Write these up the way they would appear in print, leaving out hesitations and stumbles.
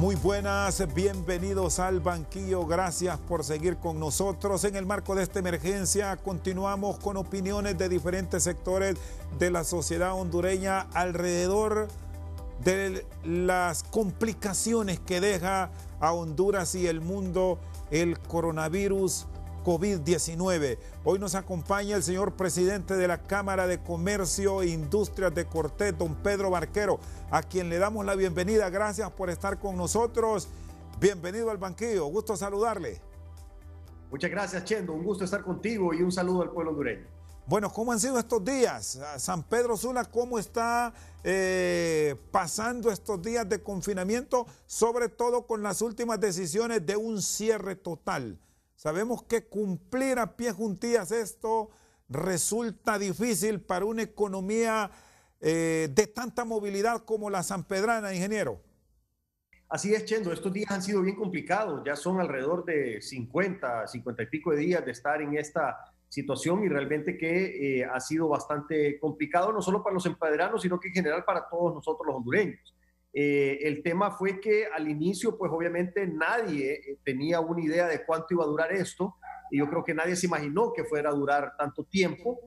Muy buenas, bienvenidos al banquillo, gracias por seguir con nosotros. En el marco de esta emergencia continuamos con opiniones de diferentes sectores de la sociedad hondureña alrededor de las complicaciones que deja a Honduras y el mundo el coronavirus COVID-19. Hoy nos acompaña el señor presidente de la Cámara de Comercio e Industrias de Cortés, don Pedro Barquero, a quien le damos la bienvenida. Gracias por estar con nosotros. Bienvenido al banquillo, gusto saludarle. Muchas gracias, Chendo, un gusto estar contigo y un saludo al pueblo hondureño. Bueno, ¿cómo han sido estos días? San Pedro Sula, ¿cómo está pasando estos días de confinamiento? Sobre todo con las últimas decisiones de un cierre total. Sabemos que cumplir a pie juntillas esto resulta difícil para una economía de tanta movilidad como la sanpedrana, ingeniero. Así es, Chendo, estos días han sido bien complicados, ya son alrededor de 50 y pico de días de estar en esta situación y realmente que ha sido bastante complicado, no solo para los sanpedranos, sino que en general para todos nosotros los hondureños. El tema fue que al inicio, pues obviamente nadie tenía una idea de cuánto iba a durar esto, y yo creo que nadie se imaginó que fuera a durar tanto tiempo,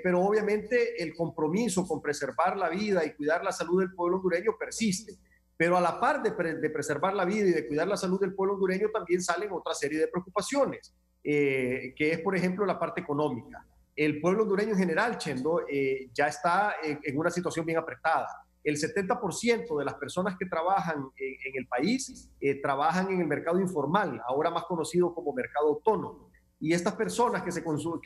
pero obviamente el compromiso con preservar la vida y cuidar la salud del pueblo hondureño persiste. Pero a la par de preservar la vida y de cuidar la salud del pueblo hondureño también salen otra serie de preocupaciones, que es, por ejemplo, la parte económica. El pueblo hondureño en general, Chendo, ya está en una situación bien apretada. El 70% de las personas que trabajan en el país trabajan en el mercado informal, ahora más conocido como mercado autónomo. Y estas personas que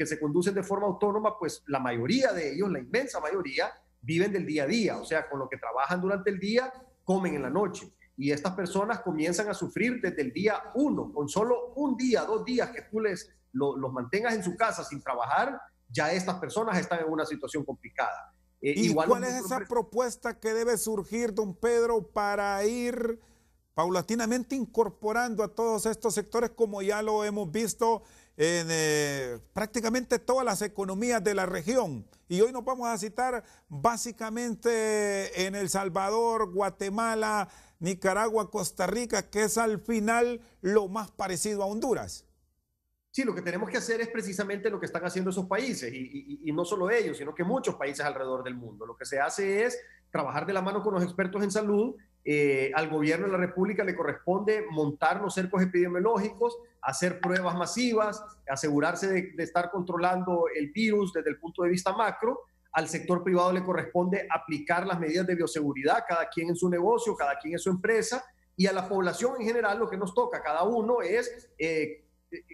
se conducen de forma autónoma, pues la mayoría de ellos, la inmensa mayoría, viven del día a día. O sea, con lo que trabajan durante el día, comen en la noche. Y estas personas comienzan a sufrir desde el día 1. Con solo un día, 2 días que tú los mantengas en su casa sin trabajar, ya estas personas están en una situación complicada. ¿Y cuál es esa propuesta que debe surgir, don Pedro, para ir paulatinamente incorporando a todos estos sectores, como ya lo hemos visto en prácticamente todas las economías de la región? Y hoy nos vamos a citar básicamente en El Salvador, Guatemala, Nicaragua, Costa Rica, que es al final lo más parecido a Honduras. Sí, lo que tenemos que hacer es precisamente lo que están haciendo esos países y no solo ellos, sino que muchos países alrededor del mundo. Lo que se hace es trabajar de la mano con los expertos en salud. Al gobierno de la República le corresponde montar los cercos epidemiológicos, hacer pruebas masivas, asegurarse de estar controlando el virus desde el punto de vista macro. Al sector privado le corresponde aplicar las medidas de bioseguridad, cada quien en su negocio, cada quien en su empresa, y a la población en general lo que nos toca a cada uno es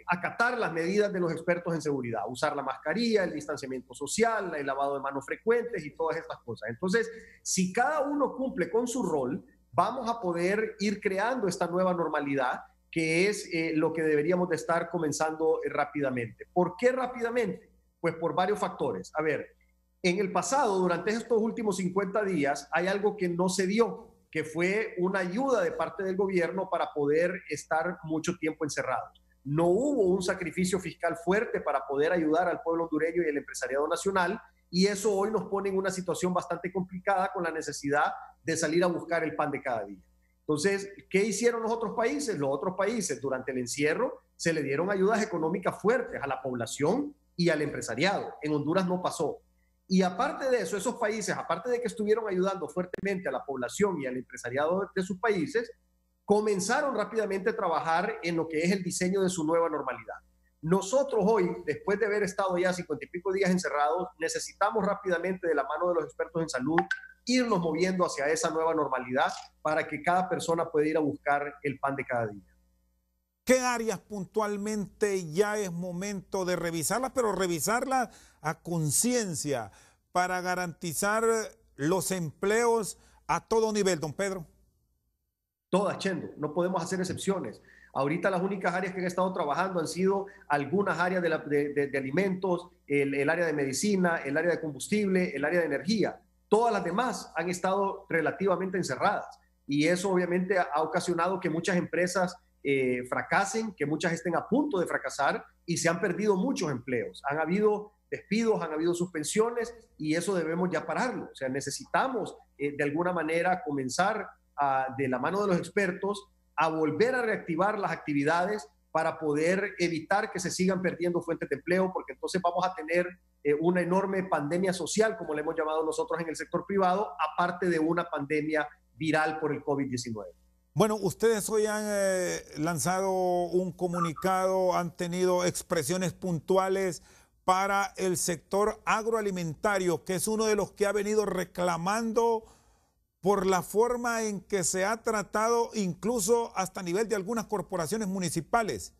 acatar las medidas de los expertos en seguridad, usar la mascarilla, el distanciamiento social, el lavado de manos frecuentes y todas estas cosas. Entonces, si cada uno cumple con su rol, vamos a poder ir creando esta nueva normalidad, que es lo que deberíamos de estar comenzando rápidamente. ¿Por qué rápidamente? Pues por varios factores. A ver, en el pasado, durante estos últimos 50 días, hay algo que no se dio, que fue una ayuda de parte del gobierno para poder estar mucho tiempo encerrados. No hubo un sacrificio fiscal fuerte para poder ayudar al pueblo hondureño y al empresariado nacional, y eso hoy nos pone en una situación bastante complicada con la necesidad de salir a buscar el pan de cada día. Entonces, ¿qué hicieron los otros países? Los otros países durante el encierro se le dieron ayudas económicas fuertes a la población y al empresariado. En Honduras no pasó. Y aparte de eso, esos países, aparte de que estuvieron ayudando fuertemente a la población y al empresariado de sus países, comenzaron rápidamente a trabajar en lo que es el diseño de su nueva normalidad. Nosotros hoy, después de haber estado ya 50 y pico días encerrados, necesitamos rápidamente de la mano de los expertos en salud irnos moviendo hacia esa nueva normalidad para que cada persona pueda ir a buscar el pan de cada día. ¿Qué áreas puntualmente ya es momento de revisarlas, pero revisarlas a conciencia para garantizar los empleos a todo nivel, don Pedro? Todas, Chendo, no podemos hacer excepciones. Ahorita las únicas áreas que han estado trabajando han sido algunas áreas de alimentos, el área de medicina, el área de combustible, el área de energía. Todas las demás han estado relativamente encerradas y eso obviamente ha ocasionado que muchas empresas fracasen, que muchas estén a punto de fracasar y se han perdido muchos empleos. Han habido despidos, han habido suspensiones y eso debemos ya pararlo. O sea, necesitamos de alguna manera comenzar de la mano de los expertos a volver a reactivar las actividades para poder evitar que se sigan perdiendo fuentes de empleo, porque entonces vamos a tener una enorme pandemia social, como le hemos llamado nosotros en el sector privado, aparte de una pandemia viral por el COVID-19. Bueno, ustedes hoy han lanzado un comunicado, han tenido expresiones puntuales para el sector agroalimentario, que es uno de los que ha venido reclamando por la forma en que se ha tratado, incluso hasta a nivel de algunas corporaciones municipales.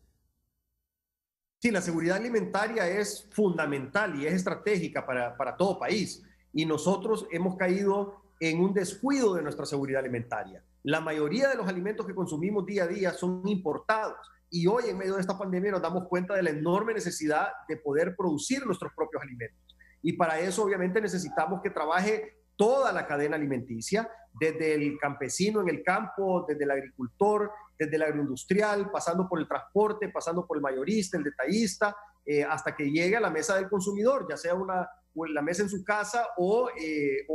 Sí, la seguridad alimentaria es fundamental y es estratégica para todo país. Y nosotros hemos caído en un descuido de nuestra seguridad alimentaria. La mayoría de los alimentos que consumimos día a día son importados. Y hoy, en medio de esta pandemia, nos damos cuenta de la enorme necesidad de poder producir nuestros propios alimentos. Y para eso, obviamente, necesitamos que trabaje toda la cadena alimenticia, desde el campesino en el campo, desde el agricultor, desde el agroindustrial, pasando por el transporte, pasando por el mayorista, el detallista, hasta que llegue a la mesa del consumidor, ya sea la mesa en su casa o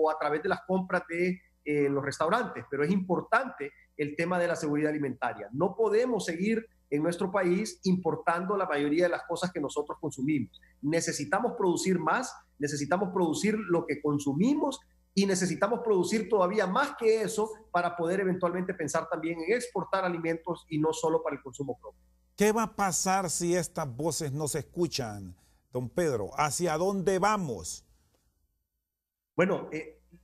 a través de las compras de los restaurantes. Pero es importante el tema de la seguridad alimentaria. No podemos seguir en nuestro país importando la mayoría de las cosas que nosotros consumimos. Necesitamos producir más, necesitamos producir lo que consumimos y necesitamos producir todavía más que eso para poder eventualmente pensar también en exportar alimentos y no solo para el consumo propio. ¿Qué va a pasar si estas voces no se escuchan, don Pedro? ¿Hacia dónde vamos? Bueno,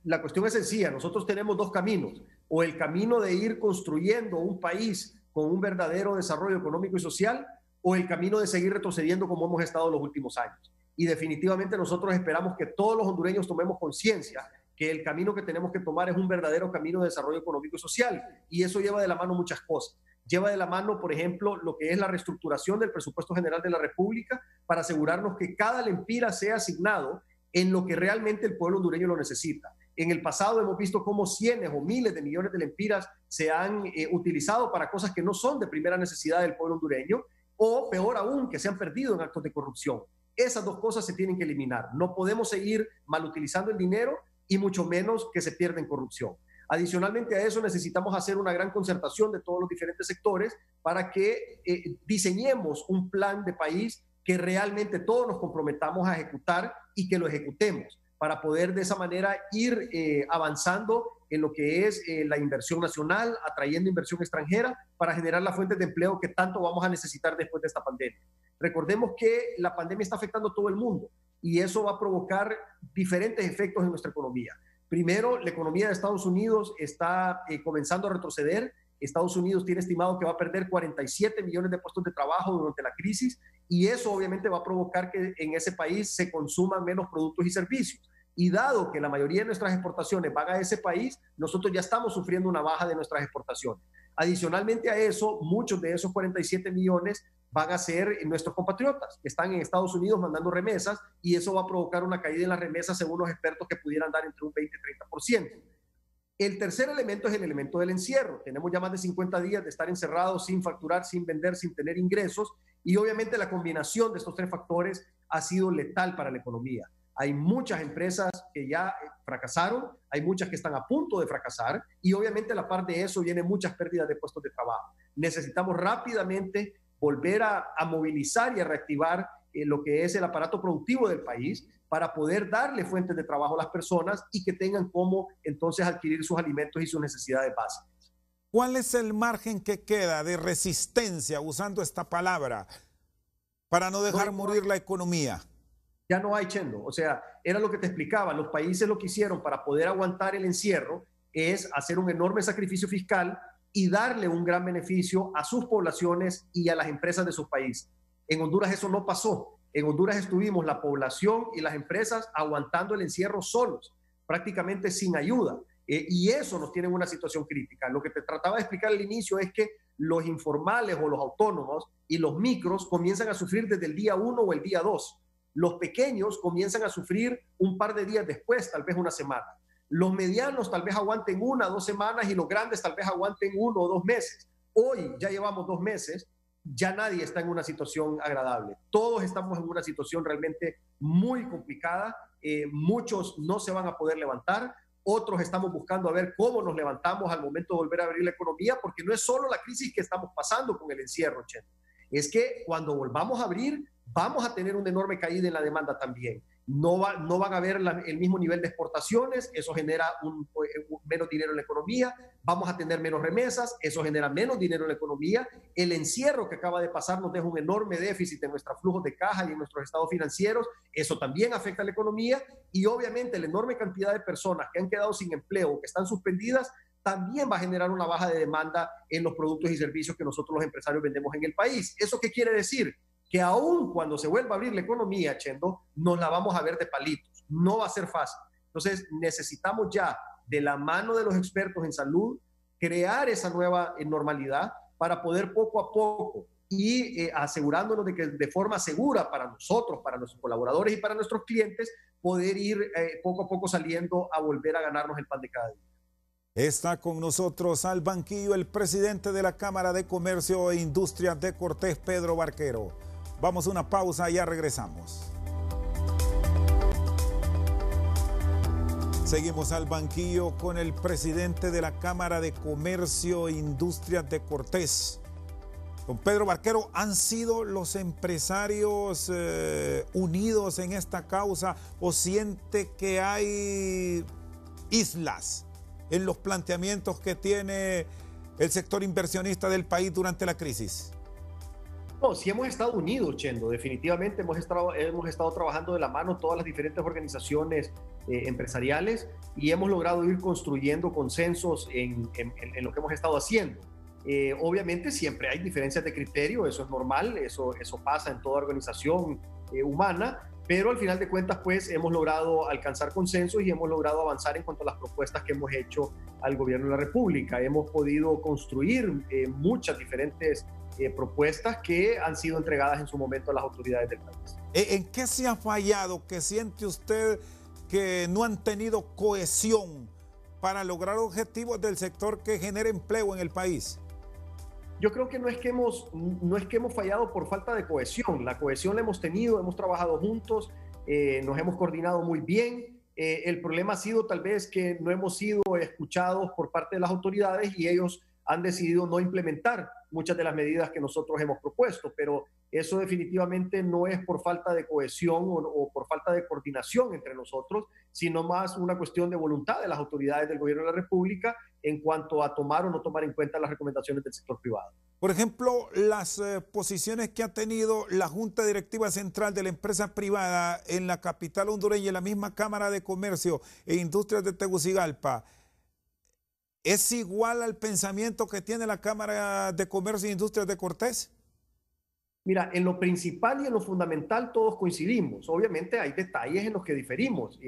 la cuestión es sencilla. Nosotros tenemos dos caminos. O el camino de ir construyendo un país con un verdadero desarrollo económico y social, o el camino de seguir retrocediendo como hemos estado los últimos años. Y definitivamente nosotros esperamos que todos los hondureños tomemos conciencia que el camino que tenemos que tomar es un verdadero camino de desarrollo económico y social. Y eso lleva de la mano muchas cosas. Lleva de la mano, por ejemplo, lo que es la reestructuración del presupuesto general de la República para asegurarnos que cada lempira sea asignado en lo que realmente el pueblo hondureño lo necesita. En el pasado hemos visto cómo cientos o miles de millones de lempiras se han utilizado para cosas que no son de primera necesidad del pueblo hondureño, o peor aún, que se han perdido en actos de corrupción. Esas dos cosas se tienen que eliminar. No podemos seguir malutilizando el dinero y mucho menos que se pierda en corrupción. Adicionalmente a eso, necesitamos hacer una gran concertación de todos los diferentes sectores para que diseñemos un plan de país que realmente todos nos comprometamos a ejecutar y que lo ejecutemos, para poder de esa manera ir avanzando en lo que es la inversión nacional, atrayendo inversión extranjera para generar las fuentes de empleo que tanto vamos a necesitar después de esta pandemia. Recordemos que la pandemia está afectando a todo el mundo y eso va a provocar diferentes efectos en nuestra economía. Primero, la economía de Estados Unidos está comenzando a retroceder. Estados Unidos tiene estimado que va a perder 47 millones de puestos de trabajo durante la crisis y eso obviamente va a provocar que en ese país se consuman menos productos y servicios. Y dado que la mayoría de nuestras exportaciones van a ese país, nosotros ya estamos sufriendo una baja de nuestras exportaciones. Adicionalmente a eso, muchos de esos 47 millones van a ser nuestros compatriotas que están en Estados Unidos mandando remesas y eso va a provocar una caída en las remesas según los expertos que pudieran dar entre un 20 y 30%. El tercer elemento es el elemento del encierro. Tenemos ya más de 50 días de estar encerrados sin facturar, sin vender, sin tener ingresos y obviamente la combinación de estos tres factores ha sido letal para la economía. Hay muchas empresas que ya fracasaron, hay muchas que están a punto de fracasar y obviamente a la par de eso vienen muchas pérdidas de puestos de trabajo. Necesitamos rápidamente volver a movilizar y a reactivar lo que es el aparato productivo del país para poder darle fuentes de trabajo a las personas y que tengan cómo entonces adquirir sus alimentos y sus necesidades básicas. ¿Cuál es el margen que queda de resistencia, usando esta palabra, para no dejar morir la economía? Ya no hay, Chendo. O sea, era lo que te explicaba. Los países lo que hicieron para poder aguantar el encierro es hacer un enorme sacrificio fiscal y darle un gran beneficio a sus poblaciones y a las empresas de sus países. En Honduras eso no pasó. En Honduras estuvimos la población y las empresas aguantando el encierro solos, prácticamente sin ayuda. Y eso nos tiene en una situación crítica. Lo que te trataba de explicar al inicio es que los informales o los autónomos y los micros comienzan a sufrir desde el día 1 o el día 2. Los pequeños comienzan a sufrir un par de días después, tal vez una semana. Los medianos tal vez aguanten 1 o 2 semanas y los grandes tal vez aguanten 1 o 2 meses. Hoy ya llevamos 2 meses, ya nadie está en una situación agradable. Todos estamos en una situación realmente muy complicada. Muchos no se van a poder levantar. otros estamos buscando a ver cómo nos levantamos al momento de volver a abrir la economía, porque no es solo la crisis que estamos pasando con el encierro, Chendo. Es que cuando volvamos a abrir, vamos a tener una enorme caída en la demanda también. No van a haber el mismo nivel de exportaciones, eso genera menos dinero en la economía, vamos a tener menos remesas, eso genera menos dinero en la economía. El encierro que acaba de pasar nos deja un enorme déficit en nuestros flujos de caja y en nuestros estados financieros, eso también afecta a la economía, y obviamente la enorme cantidad de personas que han quedado sin empleo, que están suspendidas, también va a generar una baja de demanda en los productos y servicios que nosotros los empresarios vendemos en el país. ¿Eso qué quiere decir? Que aún cuando se vuelva a abrir la economía, Chendo, nos la vamos a ver de palitos. No va a ser fácil. Entonces, necesitamos ya, de la mano de los expertos en salud, crear esa nueva normalidad para poder poco a poco y asegurándonos de que de forma segura para nosotros, para nuestros colaboradores y para nuestros clientes, poder ir poco a poco saliendo a volver a ganarnos el pan de cada día. Está con nosotros al banquillo el presidente de la Cámara de Comercio e Industria de Cortés, Pedro Barquero. Vamos a una pausa y ya regresamos. Seguimos al banquillo con el presidente de la Cámara de Comercio e Industria de Cortés. Don Pedro Barquero, ¿han sido los empresarios unidos en esta causa o siente que hay islas en los planteamientos que tiene el sector inversionista del país durante la crisis? No, sí hemos estado unidos, Chendo. Definitivamente hemos estado trabajando de la mano todas las diferentes organizaciones empresariales y hemos logrado ir construyendo consensos en lo que hemos estado haciendo. Obviamente siempre hay diferencias de criterio, eso es normal, eso pasa en toda organización humana, pero al final de cuentas pues hemos logrado alcanzar consensos y hemos logrado avanzar en cuanto a las propuestas que hemos hecho al gobierno de la República. Hemos podido construir muchas diferentes propuestas que han sido entregadas en su momento a las autoridades del país. ¿En qué se ha fallado? ¿Qué siente usted que no han tenido cohesión para lograr objetivos del sector que genere empleo en el país? Yo creo que no es que hemos fallado por falta de cohesión. La cohesión la hemos tenido, hemos trabajado juntos, nos hemos coordinado muy bien. El problema ha sido tal vez que no hemos sido escuchados por parte de las autoridades y ellos han decidido no implementar muchas de las medidas que nosotros hemos propuesto, pero eso definitivamente no es por falta de cohesión o por falta de coordinación entre nosotros, sino más una cuestión de voluntad de las autoridades del gobierno de la República en cuanto a tomar o no tomar en cuenta las recomendaciones del sector privado. Por ejemplo, las posiciones que ha tenido la Junta Directiva Central de la empresa privada en la capital hondureña y en la misma Cámara de Comercio e Industrias de Tegucigalpa, ¿es igual al pensamiento que tiene la Cámara de Comercio e Industrias de Cortés? Mira, en lo principal y en lo fundamental todos coincidimos. Obviamente hay detalles en los que diferimos.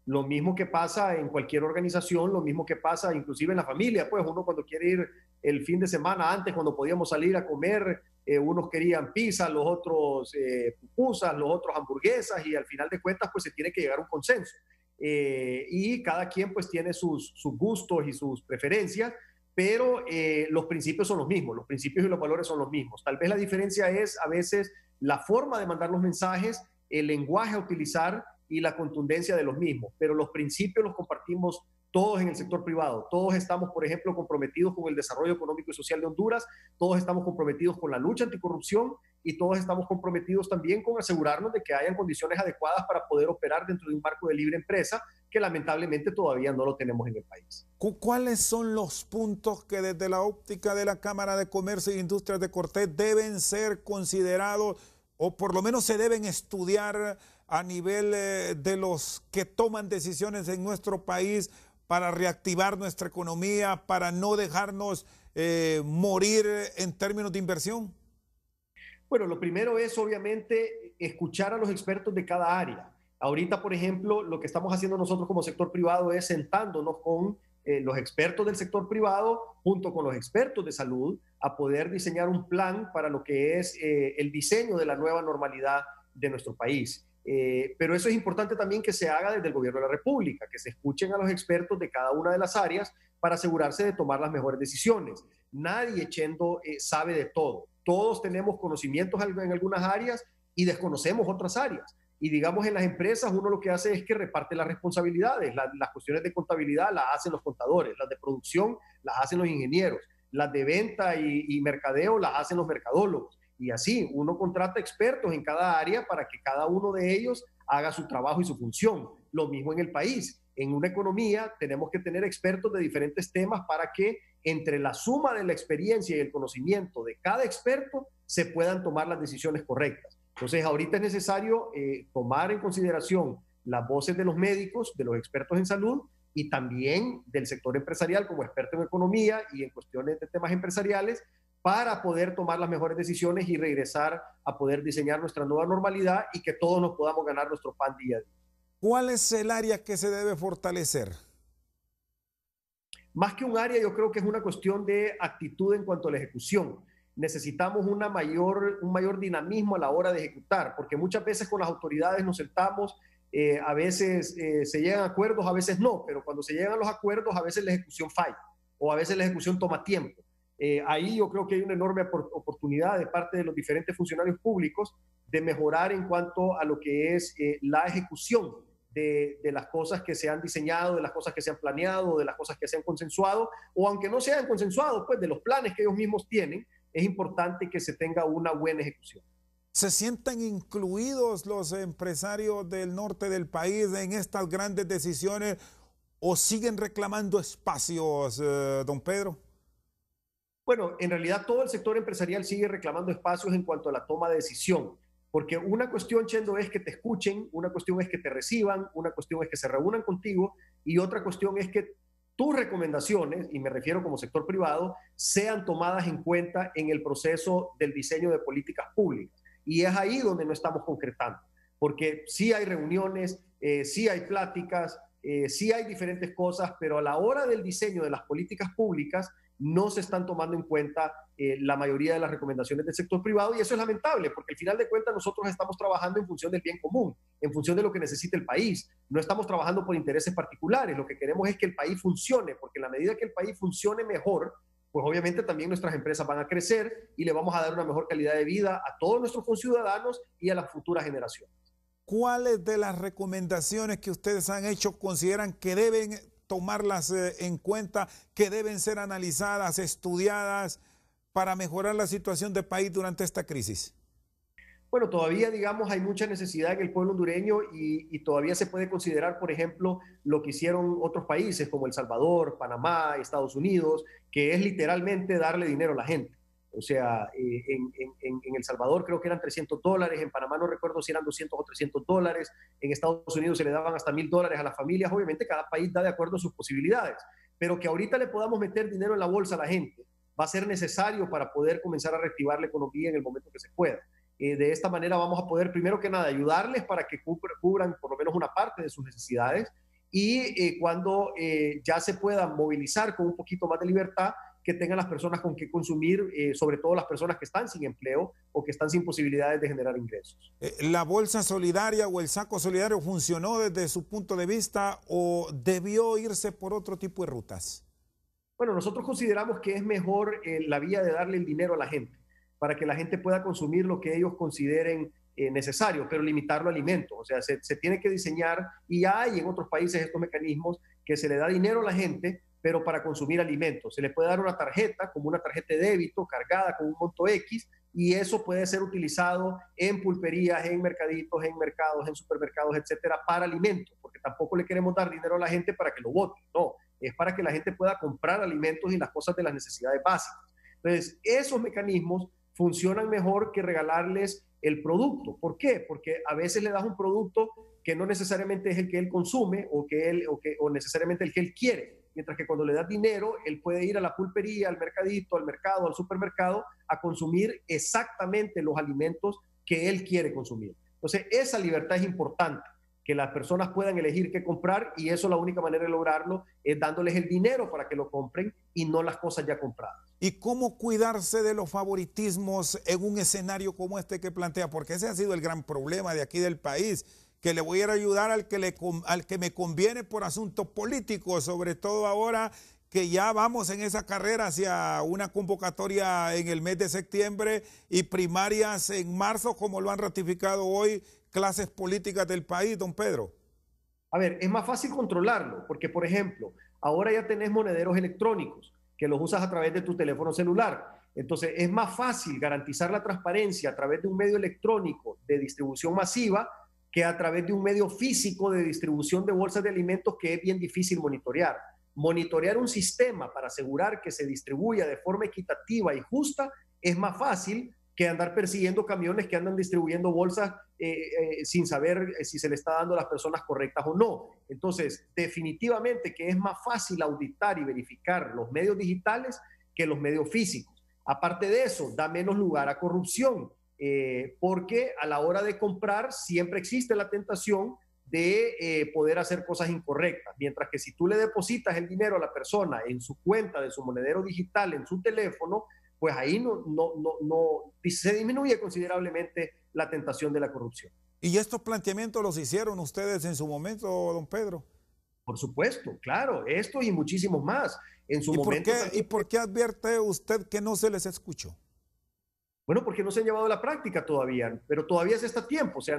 Lo mismo que pasa en cualquier organización, lo mismo que pasa inclusive en la familia. Pues uno cuando quiere ir el fin de semana antes, cuando podíamos salir a comer, unos querían pizza, los otros pupusas, los otros hamburguesas y al final de cuentas pues se tiene que llegar a un consenso. Y cada quien pues tiene sus gustos y sus preferencias, pero los principios son los mismos, los principios y los valores son los mismos. Tal vez la diferencia es a veces la forma de mandar los mensajes, el lenguaje a utilizar y la contundencia de los mismos, pero los principios los compartimos todos en el sector privado. Todos estamos, por ejemplo, comprometidos con el desarrollo económico y social de Honduras, todos estamos comprometidos con la lucha anticorrupción y todos estamos comprometidos también con asegurarnos de que hayan condiciones adecuadas para poder operar dentro de un marco de libre empresa que lamentablemente todavía no lo tenemos en el país. ¿Cuáles son los puntos que desde la óptica de la Cámara de Comercio e Industrias de Cortés deben ser considerados o por lo menos se deben estudiar a nivel de los que toman decisiones en nuestro país para reactivar nuestra economía, para no dejarnos morir en términos de inversión? Bueno, lo primero es obviamente escuchar a los expertos de cada área. Ahorita, por ejemplo, lo que estamos haciendo nosotros como sector privado es sentándonos con los expertos del sector privado junto con los expertos de salud a poder diseñar un plan para lo que es el diseño de la nueva normalidad de nuestro país. Pero eso es importante también que se haga desde el gobierno de la República, que se escuchen a los expertos de cada una de las áreas para asegurarse de tomar las mejores decisiones. Nadie, Chendo, sabe de todo. Todos tenemos conocimientos en algunas áreas y desconocemos otras áreas. Y digamos, en las empresas uno lo que hace es que reparte las responsabilidades. Las cuestiones de contabilidad las hacen los contadores, las de producción las hacen los ingenieros, las de venta y mercadeo las hacen los mercadólogos. Y así, uno contrata expertos en cada área para que cada uno de ellos haga su trabajo y su función. Lo mismo en el país. En una economía tenemos que tener expertos de diferentes temas para que entre la suma de la experiencia y el conocimiento de cada experto se puedan tomar las decisiones correctas. Entonces, ahorita es necesario tomar en consideración las voces de los médicos, de los expertos en salud y también del sector empresarial como experto en economía y en cuestiones de temas empresariales para poder tomar las mejores decisiones y regresar a poder diseñar nuestra nueva normalidad y que todos nos podamos ganar nuestro pan día a día. ¿Cuál es el área que se debe fortalecer? Más que un área, yo creo que es una cuestión de actitud en cuanto a la ejecución. Necesitamos un mayor dinamismo a la hora de ejecutar, porque muchas veces con las autoridades nos sentamos, a veces se llegan a acuerdos, a veces no, pero cuando se llegan a los acuerdos, a veces la ejecución falla o a veces la ejecución toma tiempo. Ahí yo creo que hay una enorme oportunidad de parte de los diferentes funcionarios públicos de mejorar en cuanto a lo que es la ejecución de las cosas que se han diseñado, de las cosas que se han planeado, de las cosas que se han consensuado, o aunque no se hayan consensuado, pues de los planes que ellos mismos tienen, es importante que se tenga una buena ejecución. ¿Se sienten incluidos los empresarios del norte del país en estas grandes decisiones o siguen reclamando espacios, don Pedro? Bueno, en realidad todo el sector empresarial sigue reclamando espacios en cuanto a la toma de decisión, porque una cuestión, Chendo, es que te escuchen, una cuestión es que te reciban, una cuestión es que se reúnan contigo y otra cuestión es que tus recomendaciones, y me refiero como sector privado, sean tomadas en cuenta en el proceso del diseño de políticas públicas. Y es ahí donde no estamos concretando, porque sí hay reuniones, sí hay pláticas, sí hay diferentes cosas, pero a la hora del diseño de las políticas públicas no se están tomando en cuenta la mayoría de las recomendaciones del sector privado y eso es lamentable porque al final de cuentas nosotros estamos trabajando en función del bien común, en función de lo que necesita el país. No estamos trabajando por intereses particulares, lo que queremos es que el país funcione, porque en la medida que el país funcione mejor, pues obviamente también nuestras empresas van a crecer y le vamos a dar una mejor calidad de vida a todos nuestros conciudadanos y a las futuras generaciones. ¿Cuáles de las recomendaciones que ustedes han hecho consideran que deben tomarlas en cuenta, que deben ser analizadas, estudiadas para mejorar la situación del país durante esta crisis? Bueno, todavía, digamos, hay mucha necesidad en el pueblo hondureño y todavía se puede considerar, por ejemplo, lo que hicieron otros países como El Salvador, Panamá, Estados Unidos, que es literalmente darle dinero a la gente. O sea, en El Salvador creo que eran $300, en Panamá no recuerdo si eran 200 o $300, en Estados Unidos se le daban hasta $1,000 a las familias, obviamente cada país da de acuerdo a sus posibilidades, pero que ahorita le podamos meter dinero en la bolsa a la gente va a ser necesario para poder comenzar a reactivar la economía en el momento que se pueda. De esta manera vamos a poder, primero que nada, ayudarles para que cubran por lo menos una parte de sus necesidades y cuando ya se puedan movilizar con un poquito más de libertad, que tengan las personas con qué consumir, sobre todo las personas que están sin empleo o que están sin posibilidades de generar ingresos. ¿La bolsa solidaria o el saco solidario funcionó desde su punto de vista o debió irse por otro tipo de rutas? Bueno, nosotros consideramos que es mejor la vía de darle el dinero a la gente, para que la gente pueda consumir lo que ellos consideren necesario, pero limitarlo a alimentos. O sea, se tiene que diseñar, y hay en otros países estos mecanismos, que se le da dinero a la gente, pero para consumir alimentos. Se le puede dar una tarjeta, como una tarjeta de débito, cargada con un monto X, y eso puede ser utilizado en pulperías, en mercaditos, en mercados, en supermercados, etcétera, para alimentos, porque tampoco le queremos dar dinero a la gente para que lo bote, no, es para que la gente pueda comprar alimentos y las cosas de las necesidades básicas. Entonces, esos mecanismos funcionan mejor que regalarles el producto. ¿Por qué? Porque a veces le das un producto que no necesariamente es el que él consume o necesariamente el que él quiere. Mientras que cuando le das dinero, él puede ir a la pulpería, al mercadito, al mercado, al supermercado, a consumir exactamente los alimentos que él quiere consumir. Entonces, esa libertad es importante, que las personas puedan elegir qué comprar y eso la única manera de lograrlo es dándoles el dinero para que lo compren y no las cosas ya compradas. ¿Y cómo cuidarse de los favoritismos en un escenario como este que plantea? Porque ese ha sido el gran problema de aquí del país, que le voy a ayudar al que me conviene por asuntos políticos, sobre todo ahora que ya vamos en esa carrera hacia una convocatoria en el mes de septiembre y primarias en marzo, como lo han ratificado hoy clases políticas del país, don Pedro? A ver, es más fácil controlarlo, porque por ejemplo, ahora ya tenés monederos electrónicos que los usas a través de tu teléfono celular. Entonces, es más fácil garantizar la transparencia a través de un medio electrónico de distribución masiva que a través de un medio físico de distribución de bolsas de alimentos que es bien difícil monitorear. Monitorear un sistema para asegurar que se distribuya de forma equitativa y justa es más fácil que andar persiguiendo camiones que andan distribuyendo bolsas sin saber si se le está dando a las personas correctas o no. Entonces, definitivamente que es más fácil auditar y verificar los medios digitales que los medios físicos. Aparte de eso, da menos lugar a corrupción, porque a la hora de comprar siempre existe la tentación de poder hacer cosas incorrectas. Mientras que si tú le depositas el dinero a la persona en su cuenta de su monedero digital, en su teléfono, pues ahí se disminuye considerablemente la tentación de la corrupción. ¿Y estos planteamientos los hicieron ustedes en su momento, don Pedro? Por supuesto, claro, esto y muchísimos más. En su momento. ¿Y por qué advierte usted que no se les escuchó? Bueno, porque no se han llevado a la práctica todavía, pero todavía se está a tiempo, o sea,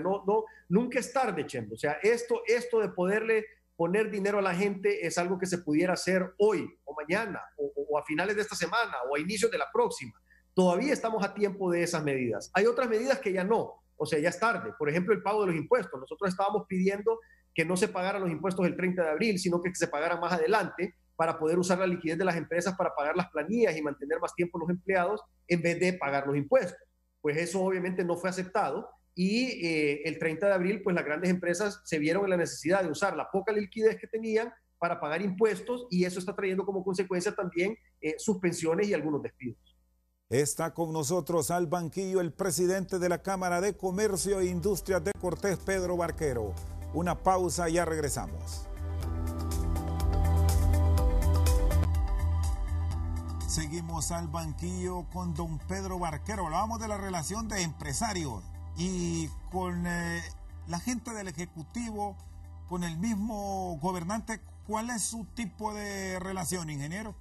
nunca es tarde, Chendo. O sea, esto de poderle poner dinero a la gente es algo que se pudiera hacer hoy o mañana o a finales de esta semana o a inicios de la próxima. Todavía estamos a tiempo de esas medidas. Hay otras medidas que ya no, o sea, ya es tarde. Por ejemplo, el pago de los impuestos. Nosotros estábamos pidiendo que no se pagaran los impuestos el 30 de abril, sino que se pagaran más adelante para poder usar la liquidez de las empresas para pagar las planillas y mantener más tiempo los empleados en vez de pagar los impuestos. Pues eso obviamente no fue aceptado y el 30 de abril pues las grandes empresas se vieron en la necesidad de usar la poca liquidez que tenían para pagar impuestos y eso está trayendo como consecuencia también suspensiones y algunos despidos. Está con nosotros al banquillo el presidente de la Cámara de Comercio e Industrias de Cortés, Pedro Barquero. Una pausa y ya regresamos. Seguimos al banquillo con don Pedro Barquero. Hablábamos de la relación de empresarios y con la gente del Ejecutivo, con el mismo gobernante. ¿Cuál es su tipo de relación, ingeniero?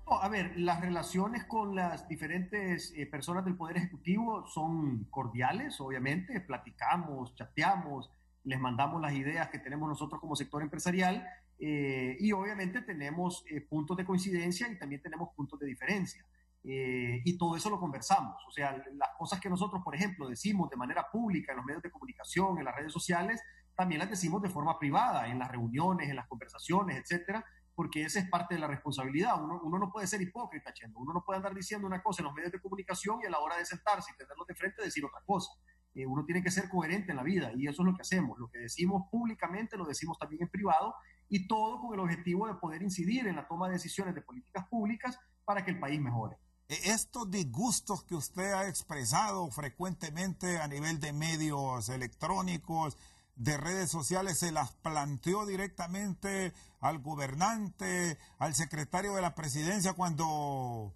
A ver, las relaciones con las diferentes personas del Poder Ejecutivo son cordiales, obviamente. Platicamos, chateamos, les mandamos las ideas que tenemos nosotros como sector empresarial. Y obviamente tenemos puntos de coincidencia y también tenemos puntos de diferencia. Y todo eso lo conversamos. O sea, las cosas que nosotros, por ejemplo, decimos de manera pública en los medios de comunicación, en las redes sociales, también las decimos de forma privada, en las reuniones, en las conversaciones, etcétera, porque esa es parte de la responsabilidad. Uno no puede ser hipócrita, Chendo. Uno no puede andar diciendo una cosa en los medios de comunicación y a la hora de sentarse y tenerlos de frente decir otra cosa. Uno tiene que ser coherente en la vida y eso es lo que hacemos. Lo que decimos públicamente lo decimos también en privado y todo con el objetivo de poder incidir en la toma de decisiones de políticas públicas para que el país mejore. Estos disgustos que usted ha expresado frecuentemente a nivel de medios electrónicos, de redes sociales, ¿se las planteó directamente al gobernante, al secretario de la presidencia cuando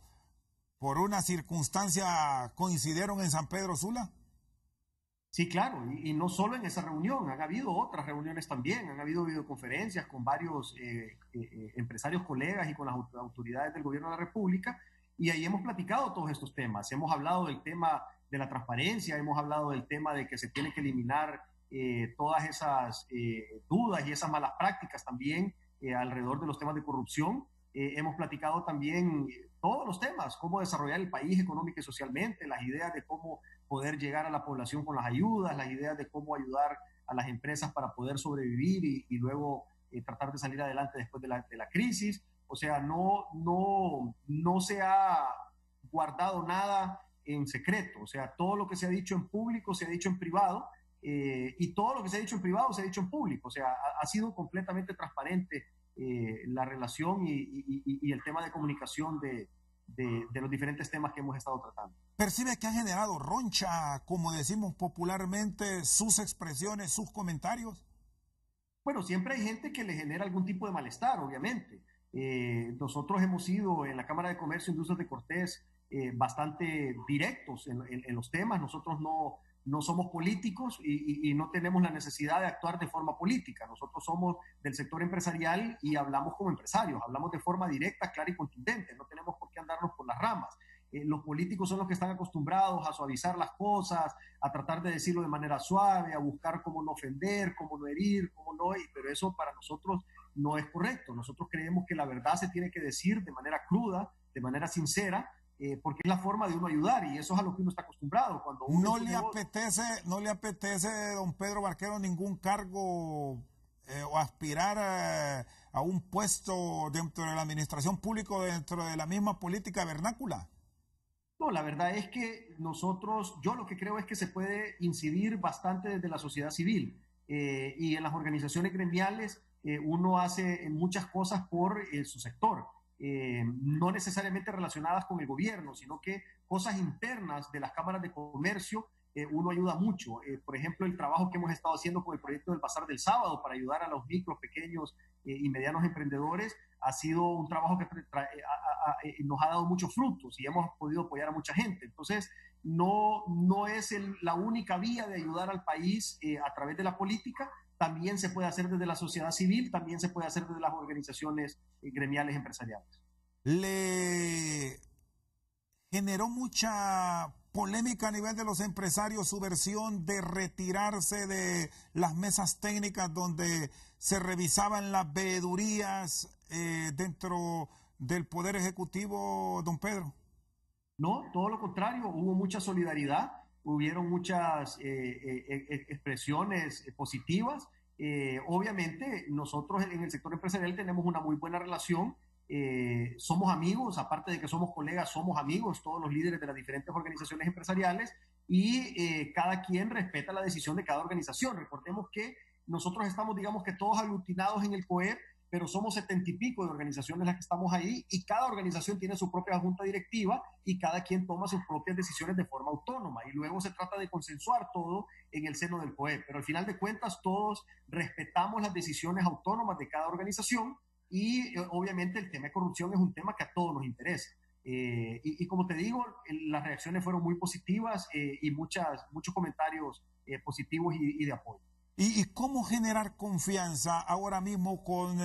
por una circunstancia coincidieron en San Pedro Sula? Sí, claro, y no solo en esa reunión, han habido otras reuniones también, han habido videoconferencias con varios empresarios colegas y con las autoridades del gobierno de la República, y ahí hemos platicado todos estos temas. Hemos hablado del tema de la transparencia, hemos hablado del tema de que se tiene que eliminar todas esas dudas y esas malas prácticas también alrededor de los temas de corrupción. Hemos platicado también todos los temas, cómo desarrollar el país económica y socialmente, las ideas de cómo poder llegar a la población con las ayudas, las ideas de cómo ayudar a las empresas para poder sobrevivir y luego tratar de salir adelante después de la crisis. O sea, no se ha guardado nada en secreto. O sea, todo lo que se ha dicho en público se ha dicho en privado y todo lo que se ha dicho en privado se ha dicho en público. O sea, ha sido completamente transparente la relación y el tema de comunicación de los diferentes temas que hemos estado tratando. ¿Percibe que ha generado roncha, como decimos popularmente, sus expresiones, sus comentarios? Bueno, siempre hay gente que le genera algún tipo de malestar, obviamente. Nosotros hemos sido en la Cámara de Comercio e Industrias de Cortés bastante directos en los temas. Nosotros no somos políticos y no tenemos la necesidad de actuar de forma política. Nosotros somos del sector empresarial y hablamos como empresarios, hablamos de forma directa, clara y contundente, no tenemos por qué andarnos por las ramas. Los políticos son los que están acostumbrados a suavizar las cosas, a tratar de decirlo de manera suave, a buscar cómo no ofender, cómo no herir, cómo no, pero eso para nosotros no es correcto. Nosotros creemos que la verdad se tiene que decir de manera cruda, de manera sincera, porque es la forma de uno ayudar y eso es a lo que uno está acostumbrado. Cuando uno no le apetece, don Pedro Barquero, ningún cargo o aspirar a un puesto dentro de la administración pública o dentro de la misma política vernácula? No, la verdad es que yo lo que creo es que se puede incidir bastante desde la sociedad civil y en las organizaciones gremiales uno hace muchas cosas por su sector. No necesariamente relacionadas con el gobierno, sino que cosas internas de las cámaras de comercio, uno ayuda mucho. Por ejemplo, el trabajo que hemos estado haciendo con el proyecto del Bazar del Sábado para ayudar a los micros, pequeños y medianos emprendedores ha sido un trabajo que nos ha dado muchos frutos y hemos podido apoyar a mucha gente. Entonces, no es la única vía de ayudar al país a través de la política. También se puede hacer desde la sociedad civil, también se puede hacer desde las organizaciones gremiales empresariales. ¿Le generó mucha polémica a nivel de los empresarios su versión de retirarse de las mesas técnicas donde se revisaban las veedurías dentro del Poder Ejecutivo, don Pedro? No, todo lo contrario, hubo mucha solidaridad, hubieron muchas expresiones positivas. Obviamente, nosotros en el sector empresarial tenemos una muy buena relación. Somos amigos, aparte de que somos colegas, somos amigos, todos los líderes de las diferentes organizaciones empresariales y cada quien respeta la decisión de cada organización. Recordemos que nosotros estamos, digamos que todos aglutinados en el COEP, pero somos 70 y pico de organizaciones las que estamos ahí y cada organización tiene su propia junta directiva y cada quien toma sus propias decisiones de forma autónoma y luego se trata de consensuar todo en el seno del COEP, pero al final de cuentas todos respetamos las decisiones autónomas de cada organización y obviamente el tema de corrupción es un tema que a todos nos interesa. Y como te digo, las reacciones fueron muy positivas y muchos comentarios positivos y de apoyo. ¿Y cómo generar confianza ahora mismo con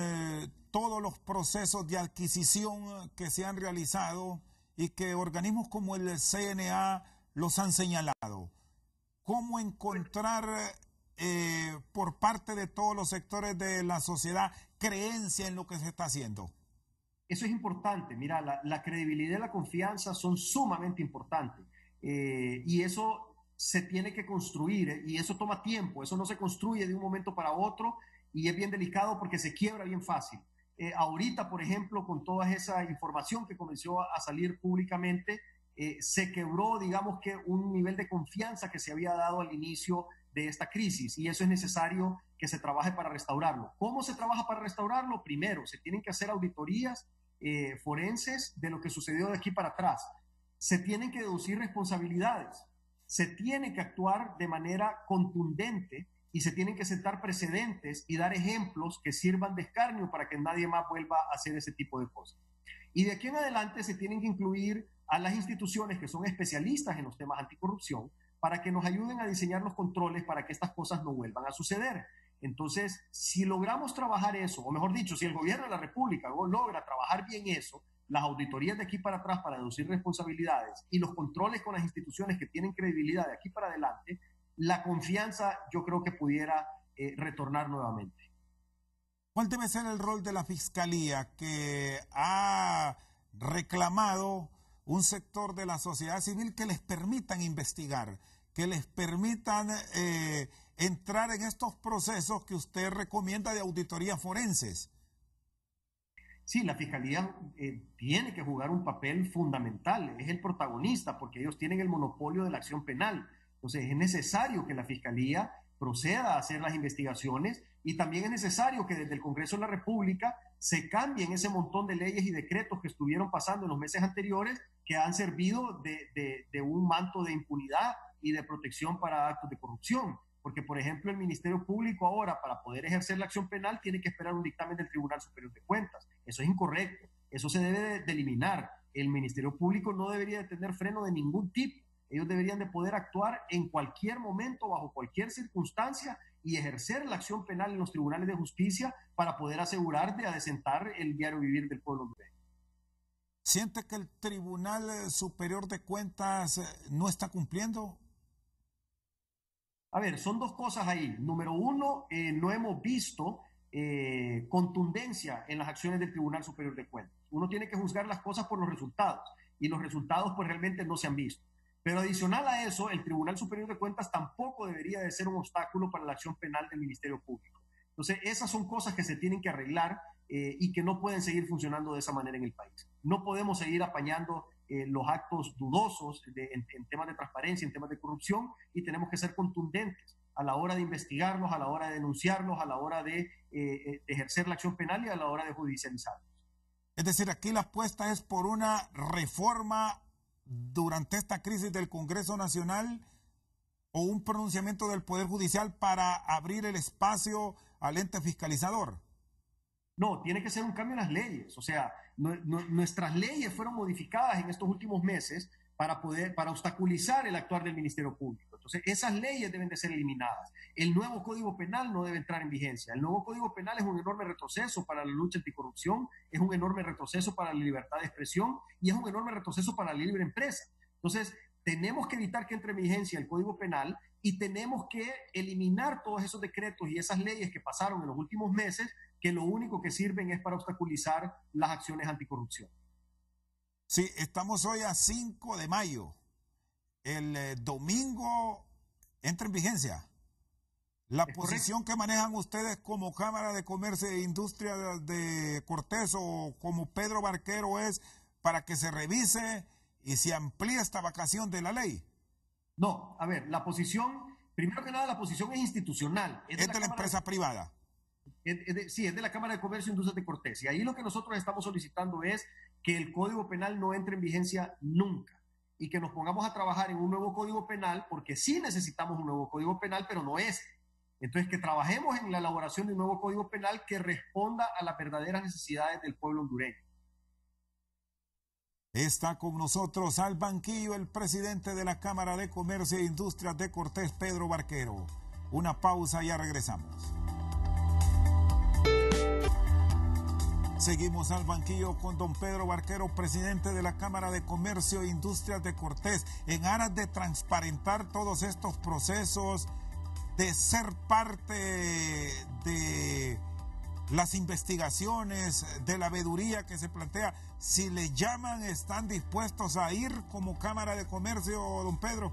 todos los procesos de adquisición que se han realizado y que organismos como el CNA los han señalado? ¿Cómo encontrar por parte de todos los sectores de la sociedad creencia en lo que se está haciendo? Eso es importante. Mira, la credibilidad y la confianza son sumamente importantes y eso se tiene que construir y eso toma tiempo, eso no se construye de un momento para otro y es bien delicado porque se quiebra bien fácil. Ahorita, por ejemplo, con toda esa información que comenzó a salir públicamente, se quebró, digamos que un nivel de confianza que se había dado al inicio de esta crisis y eso es necesario que se trabaje para restaurarlo. ¿Cómo se trabaja para restaurarlo? Primero, se tienen que hacer auditorías forenses de lo que sucedió de aquí para atrás. Se tienen que deducir responsabilidades. Se tiene que actuar de manera contundente y se tienen que sentar precedentes y dar ejemplos que sirvan de escarnio para que nadie más vuelva a hacer ese tipo de cosas. Y de aquí en adelante se tienen que incluir a las instituciones que son especialistas en los temas anticorrupción para que nos ayuden a diseñar los controles para que estas cosas no vuelvan a suceder. Entonces, si logramos trabajar eso, o mejor dicho, si el gobierno de la República logra trabajar bien eso, las auditorías de aquí para atrás para deducir responsabilidades y los controles con las instituciones que tienen credibilidad de aquí para adelante, la confianza yo creo que pudiera retornar nuevamente. ¿Cuál debe ser el rol de la Fiscalía que ha reclamado un sector de la sociedad civil que les permitan investigar, que les permitan entrar en estos procesos que usted recomienda de auditorías forenses? Sí, la Fiscalía tiene que jugar un papel fundamental, es el protagonista porque ellos tienen el monopolio de la acción penal. Entonces es necesario que la Fiscalía proceda a hacer las investigaciones y también es necesario que desde el Congreso de la República se cambien ese montón de leyes y decretos que estuvieron pasando en los meses anteriores que han servido de un manto de impunidad y de protección para actos de corrupción. Porque, por ejemplo, el Ministerio Público ahora, para poder ejercer la acción penal, tiene que esperar un dictamen del Tribunal Superior de Cuentas. Eso es incorrecto. Eso se debe de eliminar. El Ministerio Público no debería de tener freno de ningún tipo. Ellos deberían de poder actuar en cualquier momento, bajo cualquier circunstancia, y ejercer la acción penal en los tribunales de justicia para poder asegurar de adecentar el diario vivir del pueblo hondureño. ¿Siente que el Tribunal Superior de Cuentas no está cumpliendo? A ver, son dos cosas ahí. Número uno, no hemos visto contundencia en las acciones del Tribunal Superior de Cuentas. Uno tiene que juzgar las cosas por los resultados, y los resultados pues realmente no se han visto. Pero adicional a eso, el Tribunal Superior de Cuentas tampoco debería de ser un obstáculo para la acción penal del Ministerio Público. Entonces, esas son cosas que se tienen que arreglar y que no pueden seguir funcionando de esa manera en el país. No podemos seguir apañando los actos dudosos en temas de transparencia, en temas de corrupción, y tenemos que ser contundentes a la hora de investigarlos, a la hora de denunciarlos, a la hora de ejercer la acción penal y a la hora de judicializarlos. Es decir, aquí la apuesta es por una reforma durante esta crisis del Congreso Nacional o un pronunciamiento del Poder Judicial para abrir el espacio al ente fiscalizador. No, tiene que ser un cambio en las leyes. O sea, nuestras leyes fueron modificadas en estos últimos meses para obstaculizar el actuar del Ministerio Público. Entonces, esas leyes deben de ser eliminadas. El nuevo Código Penal no debe entrar en vigencia. El nuevo Código Penal es un enorme retroceso para la lucha anticorrupción, es un enorme retroceso para la libertad de expresión y es un enorme retroceso para la libre empresa. Entonces, tenemos que evitar que entre en vigencia el Código Penal y tenemos que eliminar todos esos decretos y esas leyes que pasaron en los últimos meses, que lo único que sirven es para obstaculizar las acciones anticorrupción. Sí, estamos hoy a 5 de mayo. El domingo entra en vigencia. La posición que manejan ustedes como Cámara de Comercio e Industria de Cortés o como Pedro Barquero es para que se revise y se amplíe esta vacación de la ley. No, a ver, la posición, primero que nada, la posición es institucional. Es de la empresa privada. Sí, es de la Cámara de Comercio e Industria de Cortés. Y ahí lo que nosotros estamos solicitando es que el Código Penal no entre en vigencia nunca y que nos pongamos a trabajar en un nuevo Código Penal, porque sí necesitamos un nuevo Código Penal, pero no este. Entonces, que trabajemos en la elaboración de un nuevo Código Penal que responda a las verdaderas necesidades del pueblo hondureño. Está con nosotros al banquillo el presidente de la Cámara de Comercio e Industrias de Cortés, Pedro Barquero. Una pausa y ya regresamos. Seguimos al banquillo con don Pedro Barquero, presidente de la Cámara de Comercio e Industrias de Cortés, en aras de transparentar todos estos procesos, de ser parte de las investigaciones, de la veeduría que se plantea. Si le llaman, ¿están dispuestos a ir como Cámara de Comercio, don Pedro?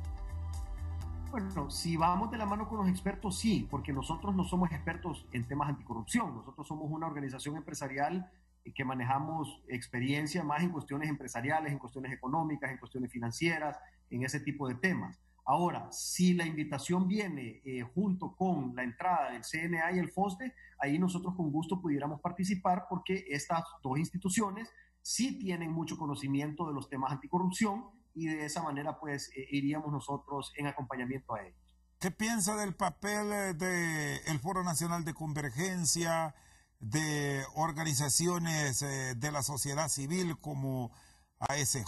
Bueno, si vamos de la mano con los expertos, sí, porque nosotros no somos expertos en temas anticorrupción. Nosotros somos una organización empresarial que manejamos experiencia más en cuestiones empresariales, en cuestiones económicas, en cuestiones financieras, en ese tipo de temas. Ahora, si la invitación viene junto con la entrada del CNA y el FOSDE, ahí nosotros con gusto pudiéramos participar, porque estas dos instituciones sí tienen mucho conocimiento de los temas anticorrupción, y de esa manera pues iríamos nosotros en acompañamiento a ellos. ¿Qué piensa del papel del Foro Nacional de Convergencia, de organizaciones de la sociedad civil como ASJ,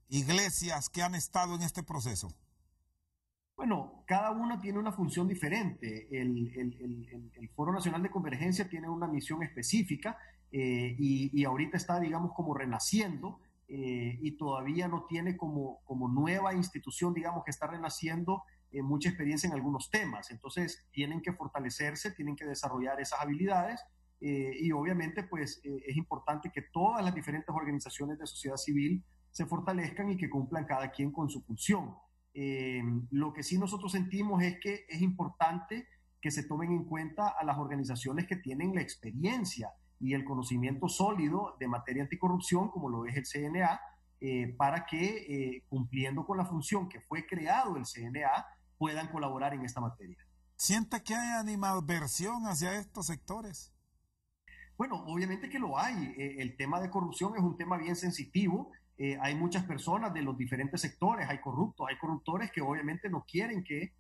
iglesias que han estado en este proceso? Bueno, cada uno tiene una función diferente. El Foro Nacional de Convergencia tiene una misión específica y ahorita está, digamos, como renaciendo. Y todavía no tiene como nueva institución, digamos, que está renaciendo mucha experiencia en algunos temas. Entonces, tienen que fortalecerse, tienen que desarrollar esas habilidades y obviamente, pues, es importante que todas las diferentes organizaciones de sociedad civil se fortalezcan y que cumplan cada quien con su función. Lo que sí nosotros sentimos es que es importante que se tomen en cuenta a las organizaciones que tienen la experiencia y el conocimiento sólido de materia anticorrupción, como lo es el CNA, para que, cumpliendo con la función que fue creado el CNA, puedan colaborar en esta materia. ¿Siente que hay animadversión hacia estos sectores? Bueno, obviamente que lo hay. El tema de corrupción es un tema bien sensitivo. Hay muchas personas de los diferentes sectores, hay corruptos, hay corruptores que obviamente no quieren que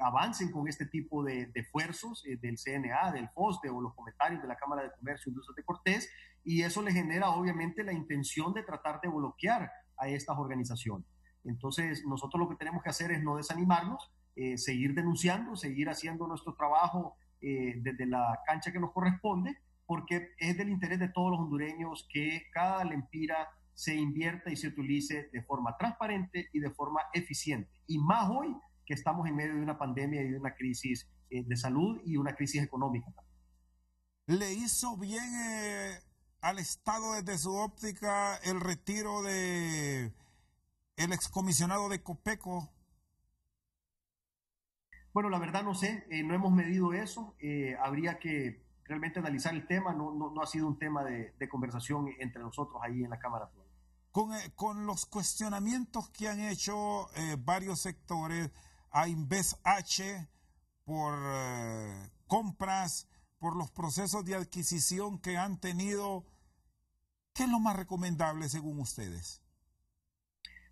avancen con este tipo de esfuerzos del CNA, del FOSDE o los comentarios de la Cámara de Comercio e Industria de Cortés, y eso le genera obviamente la intención de tratar de bloquear a estas organizaciones. Entonces, nosotros lo que tenemos que hacer es no desanimarnos, seguir denunciando, seguir haciendo nuestro trabajo desde la cancha que nos corresponde, porque es del interés de todos los hondureños que cada lempira se invierta y se utilice de forma transparente y de forma eficiente. Y más hoy que estamos en medio de una pandemia y de una crisis de salud y una crisis económica también. ¿Le hizo bien al Estado desde su óptica el retiro de el excomisionado de Copeco? Bueno, la verdad no sé, no hemos medido eso, habría que realmente analizar el tema, no ha sido un tema de conversación entre nosotros ahí en la Cámara. Con los cuestionamientos que han hecho varios sectores a Inves H por compras, por los procesos de adquisición que han tenido, ¿qué es lo más recomendable según ustedes?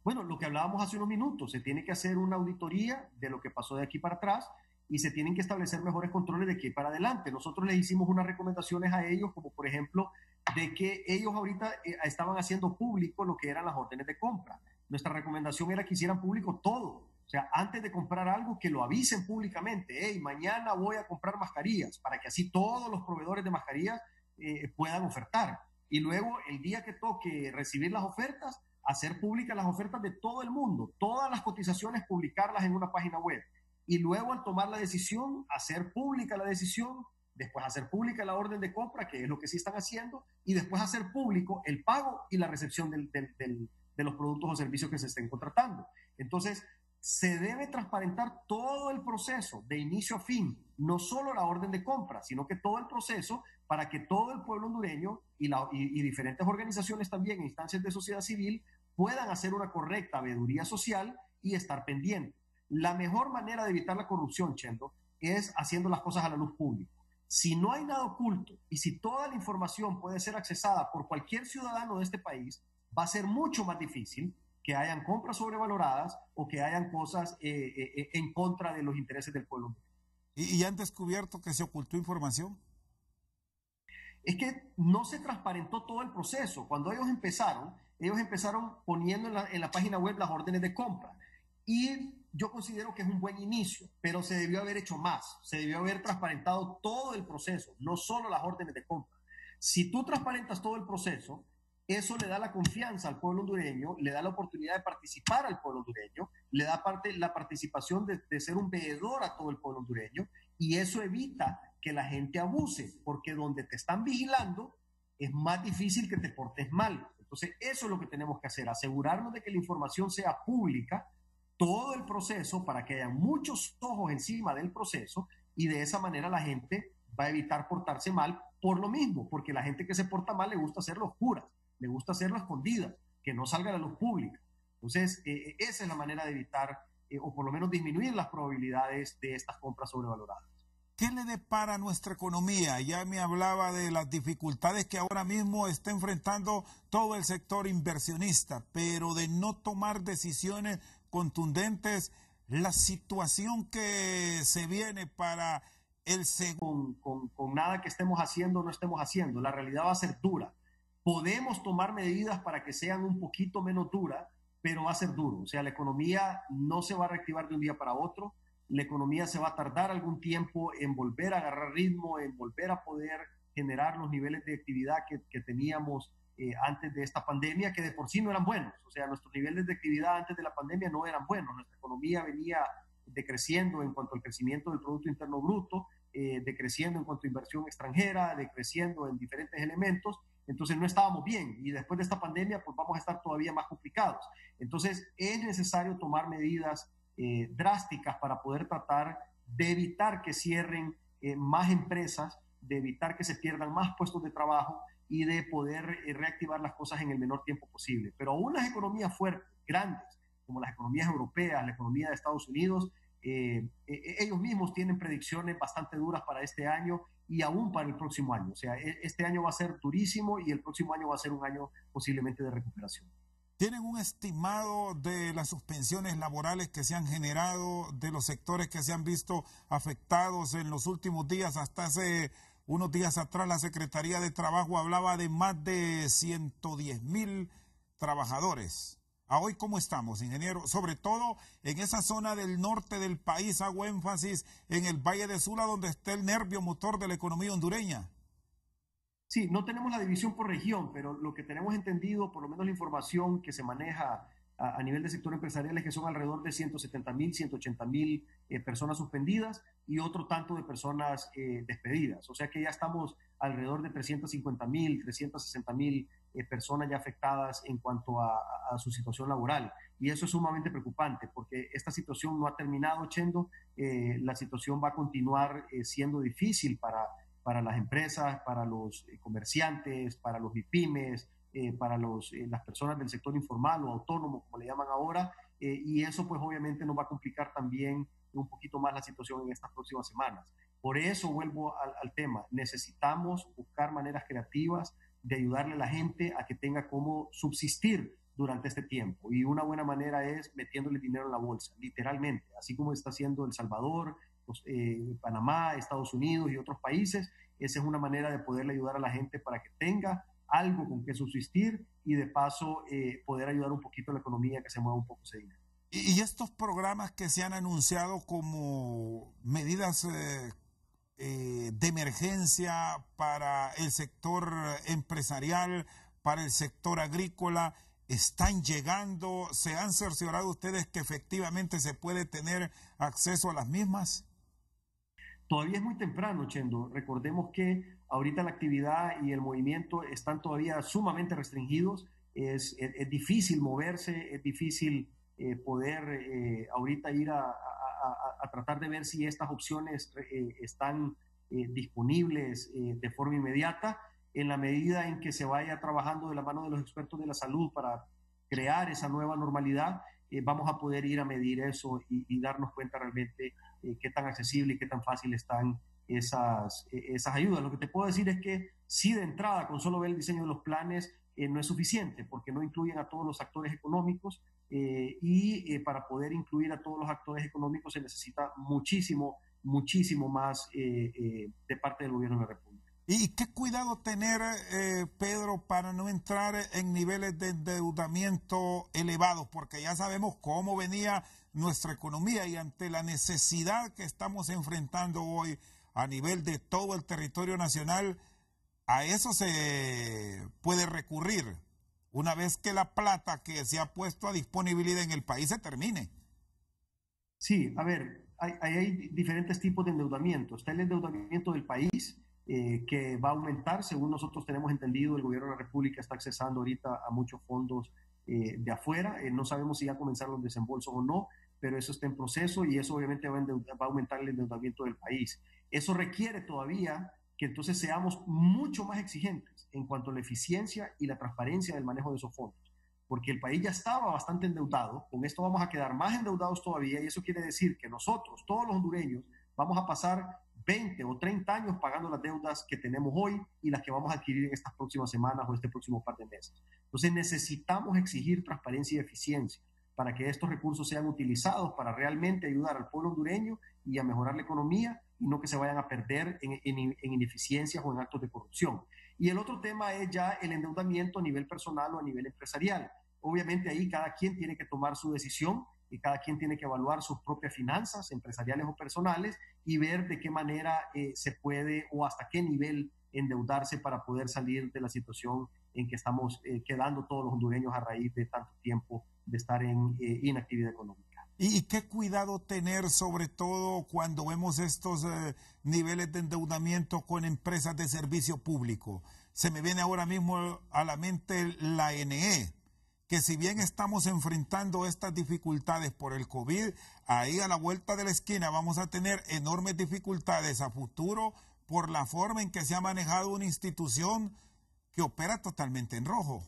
Bueno, lo que hablábamos hace unos minutos, se tiene que hacer una auditoría de lo que pasó de aquí para atrás y se tienen que establecer mejores controles de aquí para adelante. Nosotros les hicimos unas recomendaciones a ellos, como por ejemplo, de que ellos ahorita estaban haciendo público lo que eran las órdenes de compra. Nuestra recomendación era que hicieran público todo. O sea, antes de comprar algo, que lo avisen públicamente. Hey, mañana voy a comprar mascarillas, para que así todos los proveedores de mascarillas puedan ofertar. Y luego, el día que toque recibir las ofertas, hacer públicas las ofertas de todo el mundo, todas las cotizaciones, publicarlas en una página web. Y luego, al tomar la decisión, hacer pública la decisión, después hacer pública la orden de compra, que es lo que sí están haciendo, y después hacer público el pago y la recepción de los productos o servicios que se estén contratando. Entonces, se debe transparentar todo el proceso de inicio a fin, no solo la orden de compra, sino que todo el proceso para que todo el pueblo hondureño y diferentes organizaciones también, instancias de sociedad civil, puedan hacer una correcta veeduría social y estar pendientes. La mejor manera de evitar la corrupción, Chendo, es haciendo las cosas a la luz pública. Si no hay nada oculto y si toda la información puede ser accesada por cualquier ciudadano de este país, va a ser mucho más difícil que hayan compras sobrevaloradas o que hayan cosas en contra de los intereses del pueblo. ¿Y han descubierto que se ocultó información? Es que no se transparentó todo el proceso. Cuando ellos empezaron poniendo en la página web las órdenes de compra. Y yo considero que es un buen inicio, pero se debió haber hecho más. Se debió haber transparentado todo el proceso, no solo las órdenes de compra. Si tú transparentas todo el proceso, eso le da la confianza al pueblo hondureño, le da la oportunidad de participar al pueblo hondureño, le da la participación de ser un veedor a todo el pueblo hondureño, y eso evita que la gente abuse, porque donde te están vigilando es más difícil que te portes mal. Entonces, eso es lo que tenemos que hacer, asegurarnos de que la información sea pública, todo el proceso, para que haya muchos ojos encima del proceso, y de esa manera la gente va a evitar portarse mal por lo mismo, porque la gente que se porta mal le gusta hacerlo oscuras, le gusta hacerlo escondidas, que no salga a la luz pública. Entonces, esa es la manera de evitar, o por lo menos disminuir las probabilidades de estas compras sobrevaloradas. ¿Qué le depara a nuestra economía? Ya me hablaba de las dificultades que ahora mismo está enfrentando todo el sector inversionista, pero de no tomar decisiones contundentes, la situación que se viene para el segundo. Con nada que estemos haciendo o no estemos haciendo, la realidad va a ser dura. Podemos tomar medidas para que sean un poquito menos duras, pero va a ser duro. O sea, la economía no se va a reactivar de un día para otro. La economía se va a tardar algún tiempo en volver a agarrar ritmo, en volver a poder generar los niveles de actividad que teníamos antes de esta pandemia, que de por sí no eran buenos. O sea, nuestros niveles de actividad antes de la pandemia no eran buenos. Nuestra economía venía decreciendo en cuanto al crecimiento del Producto Interno Bruto, decreciendo en cuanto a inversión extranjera, decreciendo en diferentes elementos. Entonces no estábamos bien, y después de esta pandemia pues vamos a estar todavía más complicados. Entonces es necesario tomar medidas drásticas para poder tratar de evitar que cierren más empresas, de evitar que se pierdan más puestos de trabajo y de poder reactivar las cosas en el menor tiempo posible. Pero aún las economías fuertes, grandes, como las economías europeas, la economía de Estados Unidos, ellos mismos tienen predicciones bastante duras para este año y aún para el próximo año. O sea, este año va a ser durísimo y el próximo año va a ser un año posiblemente de recuperación. ¿Tienen un estimado de las suspensiones laborales que se han generado, de los sectores que se han visto afectados en los últimos días? Hasta hace unos días atrás la Secretaría de Trabajo hablaba de más de 110,000 trabajadores a hoy cómo estamos, ingeniero, sobre todo en esa zona del norte del país, hago énfasis en el Valle de Sula, donde está el nervio motor de la economía hondureña. Sí, no tenemos la división por región, pero lo que tenemos entendido, por lo menos la información que se maneja a nivel de sector empresarial, es que son alrededor de 170.000, 180.000 personas suspendidas y otro tanto de personas despedidas. O sea que ya estamos alrededor de 350.000, 360.000 personas ya afectadas en cuanto a su situación laboral. Y eso es sumamente preocupante porque esta situación no ha terminado, Chendo. La situación va a continuar siendo difícil para las empresas, para los comerciantes, para los MIPYMES, para las personas del sector informal o autónomo, como le llaman ahora, y eso pues obviamente nos va a complicar también un poquito más la situación en estas próximas semanas. Por eso vuelvo al tema, necesitamos buscar maneras creativas de ayudarle a la gente a que tenga cómo subsistir durante este tiempo, y una buena manera es metiéndole dinero en la bolsa, literalmente, así como está haciendo El Salvador, Panamá, Estados Unidos y otros países. Esa es una manera de poderle ayudar a la gente para que tenga algo con que subsistir y de paso poder ayudar un poquito a la economía que se mueva un poco ese dinero. Y estos programas que se han anunciado como medidas de emergencia para el sector empresarial, para el sector agrícola, ¿están llegando? ¿Se han cerciorado ustedes que efectivamente se puede tener acceso a las mismas? Todavía es muy temprano, Chendo. Recordemos que ahorita la actividad y el movimiento están todavía sumamente restringidos. Es difícil moverse, es difícil poder ahorita ir a tratar de ver si estas opciones están disponibles de forma inmediata. En la medida en que se vaya trabajando de la mano de los expertos de la salud para crear esa nueva normalidad, vamos a poder ir a medir eso y darnos cuenta realmente qué tan accesible y qué tan fácil están esas ayudas. Lo que te puedo decir es que sí, de entrada, con solo ver el diseño de los planes, no es suficiente porque no incluyen a todos los actores económicos para poder incluir a todos los actores económicos se necesita muchísimo más de parte del gobierno de la República. ¿Y qué cuidado tener, Pedro, para no entrar en niveles de endeudamiento elevados? Porque ya sabemos cómo venía nuestra economía y ante la necesidad que estamos enfrentando hoy a nivel de todo el territorio nacional, a eso se puede recurrir una vez que la plata que se ha puesto a disponibilidad en el país se termine. Sí, a ver, hay diferentes tipos de endeudamiento. Está el endeudamiento del país, que va a aumentar, según nosotros tenemos entendido, el gobierno de la República está accesando ahorita a muchos fondos de afuera. No sabemos si ya comenzaron los desembolsos o no, pero eso está en proceso y eso obviamente va a aumentar el endeudamiento del país. Eso requiere todavía que entonces seamos mucho más exigentes en cuanto a la eficiencia y la transparencia del manejo de esos fondos, porque el país ya estaba bastante endeudado. Con esto vamos a quedar más endeudados todavía, y eso quiere decir que nosotros, todos los hondureños, vamos a pasar 20 o 30 años pagando las deudas que tenemos hoy y las que vamos a adquirir en estas próximas semanas o este próximo par de meses. Entonces necesitamos exigir transparencia y eficiencia para que estos recursos sean utilizados para realmente ayudar al pueblo hondureño y a mejorar la economía, y no que se vayan a perder en ineficiencias o en actos de corrupción. Y el otro tema es ya el endeudamiento a nivel personal o a nivel empresarial. Obviamente ahí cada quien tiene que tomar su decisión y cada quien tiene que evaluar sus propias finanzas empresariales o personales y ver de qué manera se puede o hasta qué nivel endeudarse para poder salir de la situación en que estamos quedando todos los hondureños a raíz de tanto tiempo de estar en inactividad económica. ¿Y qué cuidado tener, sobre todo cuando vemos estos niveles de endeudamiento con empresas de servicio público? Se me viene ahora mismo a la mente la NE, que si bien estamos enfrentando estas dificultades por el COVID, ahí a la vuelta de la esquina vamos a tener enormes dificultades a futuro por la forma en que se ha manejado una institución que opera totalmente en rojo.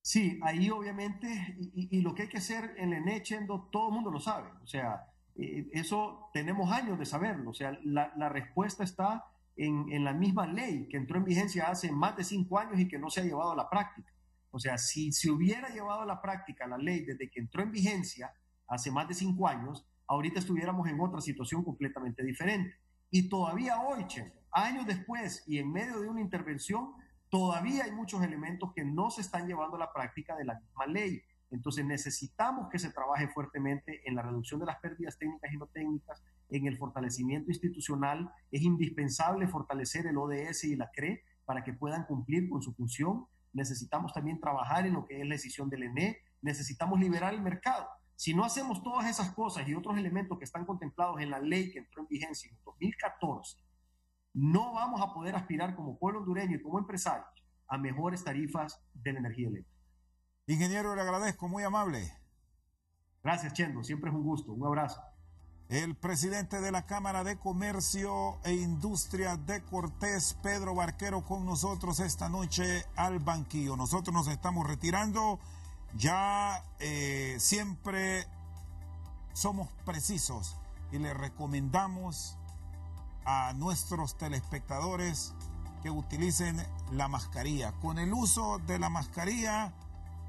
Sí, ahí obviamente, y lo que hay que hacer en el ENE, Chendo, todo el mundo lo sabe. O sea, eso tenemos años de saberlo. O sea, la respuesta está en la misma ley que entró en vigencia hace más de 5 años y que no se ha llevado a la práctica. O sea, si se hubiera llevado a la práctica la ley desde que entró en vigencia hace más de 5 años, ahorita estuviéramos en otra situación completamente diferente. Y todavía hoy, Chendo, años después y en medio de una intervención, Todavía hay muchos elementos que no se están llevando a la práctica de la misma ley. Entonces necesitamos que se trabaje fuertemente en la reducción de las pérdidas técnicas y no técnicas, en el fortalecimiento institucional. Es indispensable fortalecer el ODS y la CRE para que puedan cumplir con su función. Necesitamos también trabajar en lo que es la decisión del ENE. Necesitamos liberar el mercado. Si no hacemos todas esas cosas y otros elementos que están contemplados en la ley que entró en vigencia en 2014, no vamos a poder aspirar como pueblo hondureño y como empresarios a mejores tarifas de la energía eléctrica. Ingeniero, le agradezco, muy amable. Gracias, Chendo, siempre es un gusto. Un abrazo. El presidente de la Cámara de Comercio e Industria de Cortés, Pedro Barquero, con nosotros esta noche al banquillo. Nosotros nos estamos retirando. Ya siempre somos precisos y le recomendamos a nuestros telespectadores que utilicen la mascarilla. Con el uso de la mascarilla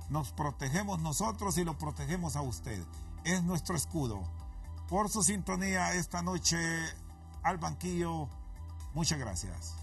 nos protegemos nosotros y lo protegemos a usted. Es nuestro escudo. Por su sintonía esta noche al banquillo, muchas gracias.